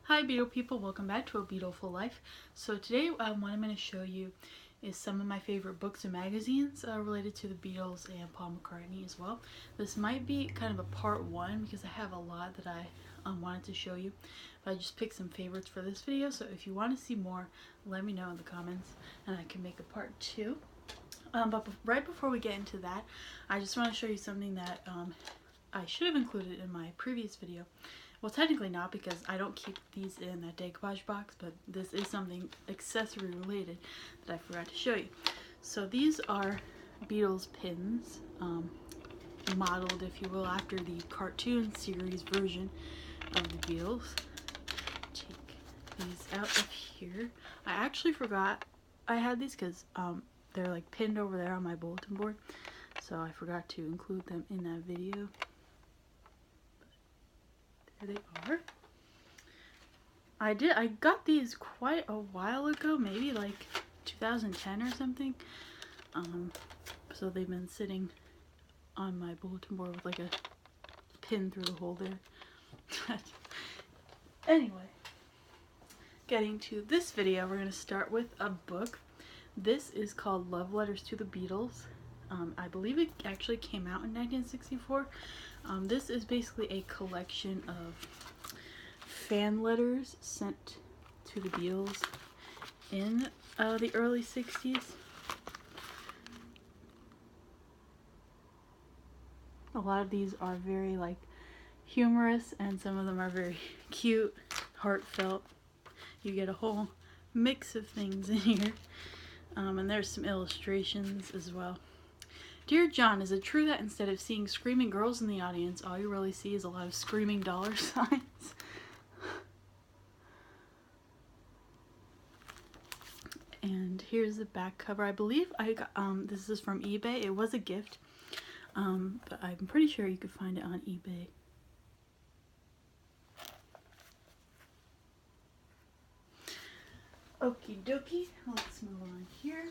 Hi Beatle people, welcome back to A Beatlefull Life. So today what I'm going to show you is some of my favorite books and magazines related to the Beatles and Paul McCartney as well. This might be kind of a part one because I have a lot that I wanted to show you. But I just picked some favorites for this video, so if you want to see more, let me know in the comments and I can make a part two. But right before we get into that, I just want to show you something that I should have included in my previous video. Well, technically not, because I don't keep these in that decoupage box, but this is something accessory related that I forgot to show you. So these are Beatles pins, modeled, if you will, after the cartoon series version of the Beatles. Take these out of here. I actually forgot I had these because they're like pinned over there on my bulletin board, so I forgot to include them in that video. There they are. I got these quite a while ago, maybe like 2010 or something. So they've been sitting on my bulletin board with like a pin through the hole there. Anyway, getting to this video, we're going to start with a book. This is called Love Letters to the Beatles. I believe it actually came out in 1964. This is basically a collection of fan letters sent to the Beatles in the early 60s. A lot of these are very like humorous, and some of them are very cute, heartfelt. You get a whole mix of things in here. And there's some illustrations as well. Dear John, is it true that instead of seeing screaming girls in the audience, all you really see is a lot of screaming dollar signs? And here's the back cover. I believe I got, this is from eBay. It was a gift, but I'm pretty sure you could find it on eBay. Okie dokie, let's move on here.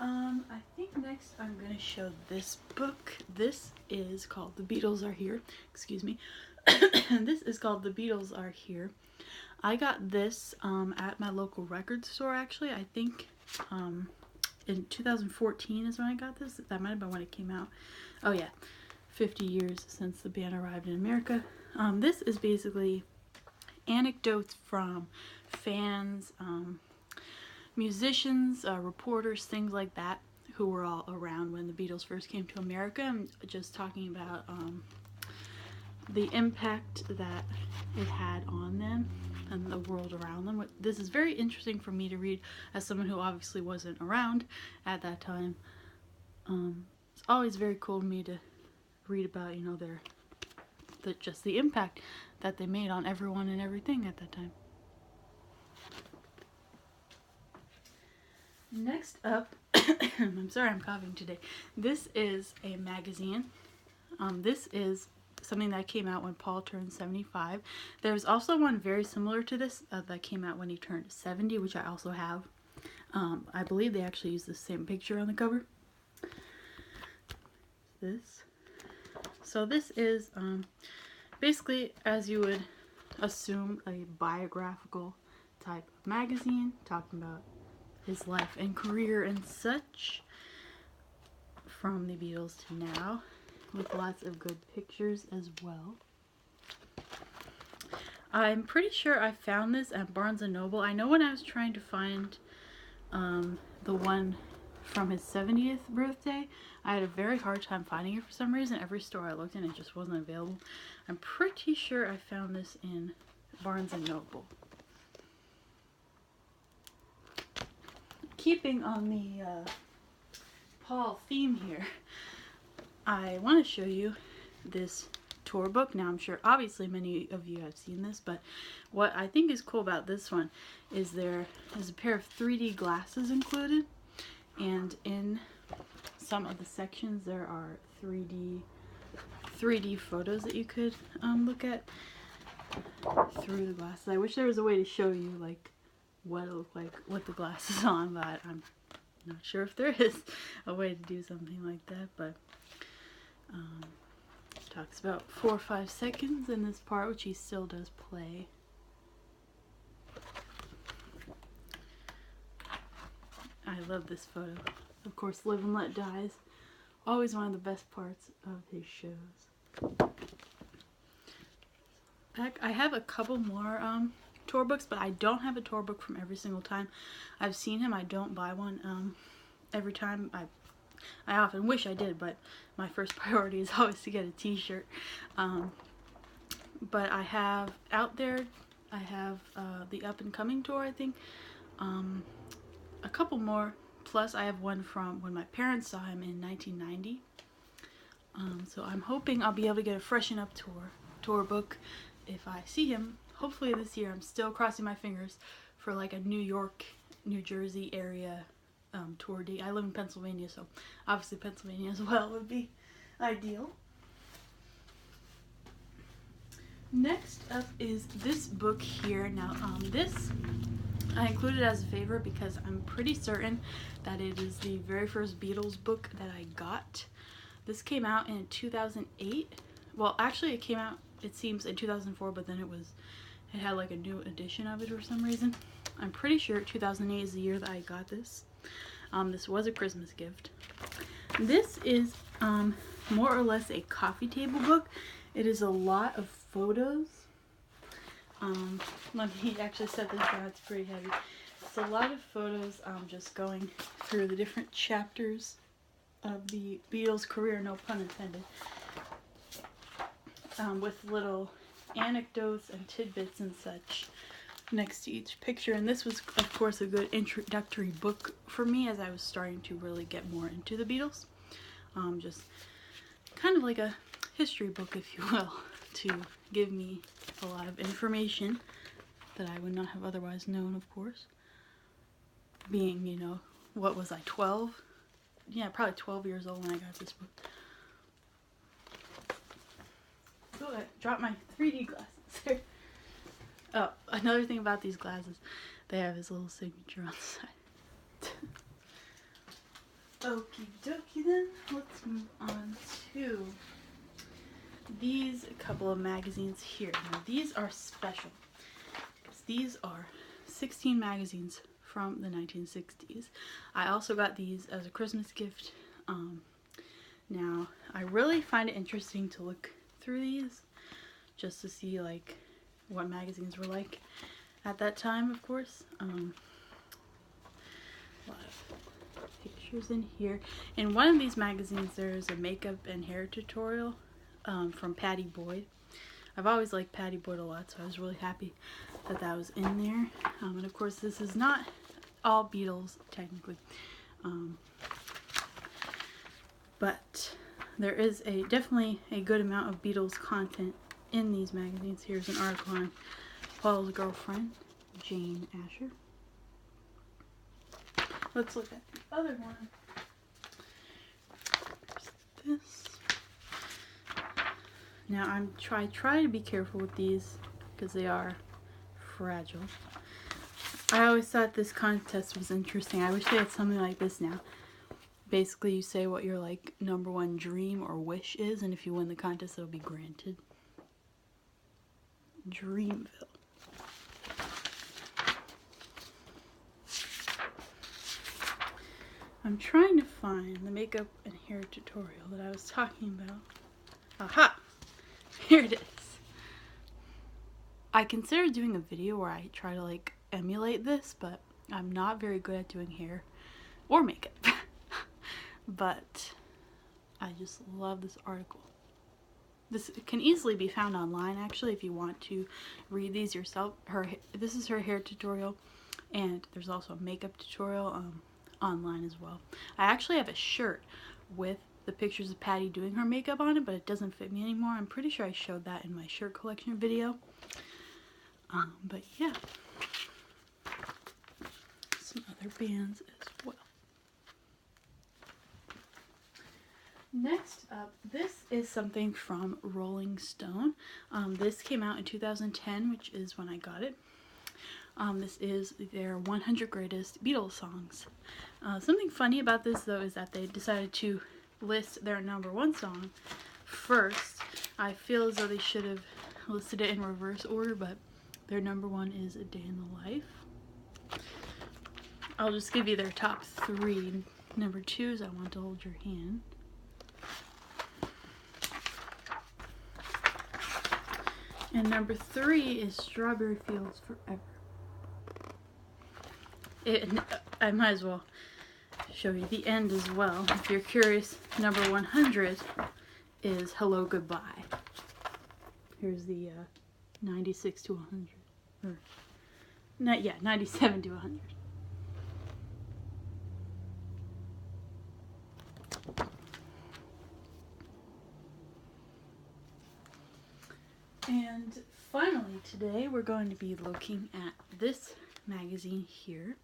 I think next I'm going to show this book. This is called The Beatles Are Here. Excuse me. This is called The Beatles Are Here. I got this at my local record store, actually. I think in 2014 is when I got this. That might have been when it came out. Oh yeah, 50 years since the band arrived in America. This is basically anecdotes from fans, musicians, reporters, things like that, who were all around when the Beatles first came to America. I'm just talking about the impact that it had on them and the world around them. This is very interesting for me to read as someone who obviously wasn't around at that time. It's always very cool to me to read about, you know, just the impact that they made on everyone and everything at that time. Next up, I'm sorry I'm coughing today. This is a magazine. This is something that came out when Paul turned 75. There's also one very similar to this that came out when he turned 70, which I also have. I believe they actually use the same picture on the cover. So this is basically, as you would assume, a biographical type of magazine talking about his life and career and such, from the Beatles to now, with lots of good pictures as well. I'm pretty sure I found this at Barnes & Noble. I know when I was trying to find the one from his 70th birthday, I had a very hard time finding it for some reason. Every store I looked in, it just wasn't available. I'm pretty sure I found this in Barnes & Noble. Keeping on the Paul theme here, I want to show you this tour book. Now I'm sure obviously many of you have seen this, but what I think is cool about this one is there is a pair of 3D glasses included, and in some of the sections there are 3D photos that you could look at through the glasses. I wish there was a way to show you like what it looked like with the glasses on, but I'm not sure if there is a way to do something like that. But talks about 4 or 5 seconds in this part, which he still does play I love this photo. Of course, Live and Let Die is always one of the best parts of his shows. I have a couple more tour books, but I don't have a tour book from every single time I've seen him. I don't buy one every time. I often wish I did, but my first priority is always to get a t-shirt. But I have Out There, I have the Up and Coming tour, I think, a couple more, plus I have one from when my parents saw him in 1990. So I'm hoping I'll be able to get a Freshen Up tour book if I see him, hopefully this year. I'm still crossing my fingers for like a New York, New Jersey area tour date. I live in Pennsylvania, so obviously Pennsylvania as well would be ideal. Next up is this book here. Now this I included as a favorite because I'm pretty certain that it is the very first Beatles book that I got. This came out in 2008. Well, actually it came out, it seems, in 2004, but then it had like a new edition of it for some reason. I'm pretty sure 2008 is the year that I got this. This was a Christmas gift. This is more or less a coffee table book. It is a lot of photos. Let me actually set this down, it's pretty heavy. It's a lot of photos just going through the different chapters of the Beatles career, no pun intended. With little anecdotes and tidbits and such next to each picture. And this was, of course, a good introductory book for me as I was starting to really get more into the Beatles. Just kind of like a history book, if you will, to give me a lot of information that I would not have otherwise known, of course. Being, you know, what was I, 12? Yeah, probably 12 years old when I got this book. Oh, I dropped my 3D glasses. Oh, another thing about these glasses, they have his little signature on the side. Okie dokie then, let's move on to these couple of magazines here. Now these are special. These are 16 magazines from the 1960s. I also got these as a Christmas gift. Now I really find it interesting to look through these just to see like what magazines were like at that time, of course. A lot of pictures in here. In one of these magazines there's a makeup and hair tutorial from Patty Boyd. I've always liked Patty Boyd a lot, so I was really happy that that was in there. And of course this is not all Beatles technically, but there is definitely a good amount of Beatles content in these magazines. Here's an article on Paul's girlfriend, Jane Asher. Let's look at the other one. There's this. Now I try to be careful with these because they are fragile. I always thought this contest was interesting. I wish they had something like this now. Basically, you say what your like #1 dream or wish is, and if you win the contest, it'll be granted. Dreamville. I'm trying to find the makeup and hair tutorial that I was talking about. Aha! Here it is. I considered doing a video where I try to like emulate this, but I'm not very good at doing hair or makeup. But I just love this article. This can easily be found online actually if you want to read these yourself. This is her hair tutorial, and there's also a makeup tutorial online as well. I actually have a shirt with the pictures of Patty doing her makeup on it, but it doesn't fit me anymore. I'm pretty sure I showed that in my shirt collection video. But yeah, some other bands as well. Next up, this is something from Rolling Stone. This came out in 2010, which is when I got it. This is their 100 Greatest Beatles Songs. Something funny about this, though, is that they decided to list their #1 song first. I feel as though they should have listed it in reverse order, but their #1 is A Day in the Life. I'll just give you their top 3. Number 2 is I Want to Hold Your Hand. And number 3 is Strawberry Fields Forever. I might as well show you the end as well. If you're curious, number 100 is Hello Goodbye. Here's the 96 to 100. Or, 97 to 100. And finally today we're going to be looking at this magazine here.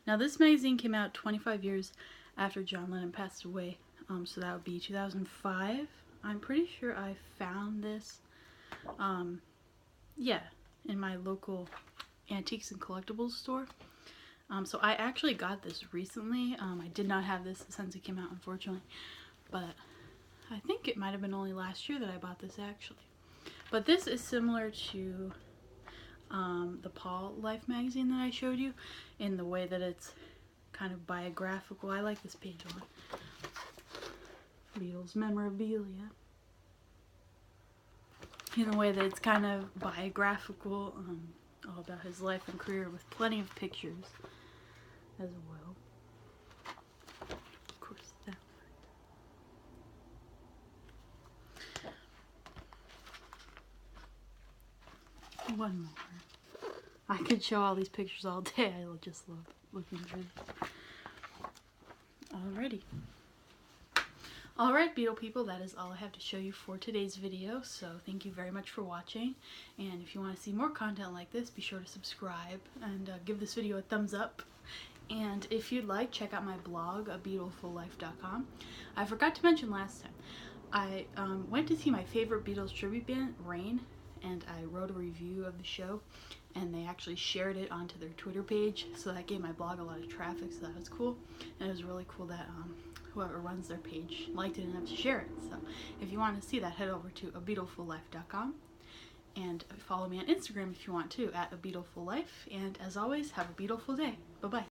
Now this magazine came out 25 years after John Lennon passed away, so that would be 2005. I'm pretty sure I found this, in my local antiques and collectibles store. So I actually got this recently. I did not have this since it came out, unfortunately, but I think it might have been only last year that I bought this actually. But this is similar to the Paul Life magazine that I showed you in the way that it's kind of biographical. I like this page a lot. Beatles memorabilia. In the way that it's kind of biographical, all about his life and career with plenty of pictures as well. Of course, that one more. I could show all these pictures all day. I just love looking through them. Alrighty. Alright, Beatle people, that is all I have to show you for today's video. So thank you very much for watching. And if you want to see more content like this, be sure to subscribe and give this video a thumbs up. And if you'd like, check out my blog, Beatlefullife.com. I forgot to mention last time, I went to see my favorite Beatles tribute band, Rain, and I wrote a review of the show, and they actually shared it onto their Twitter page, so that gave my blog a lot of traffic, so that was cool. And it was really cool that whoever runs their page liked it enough to share it. So if you want to see that, head over to Beatlefullife.com, and follow me on Instagram if you want to, at Beatlefullife. And as always, have a beautiful day. Bye-bye.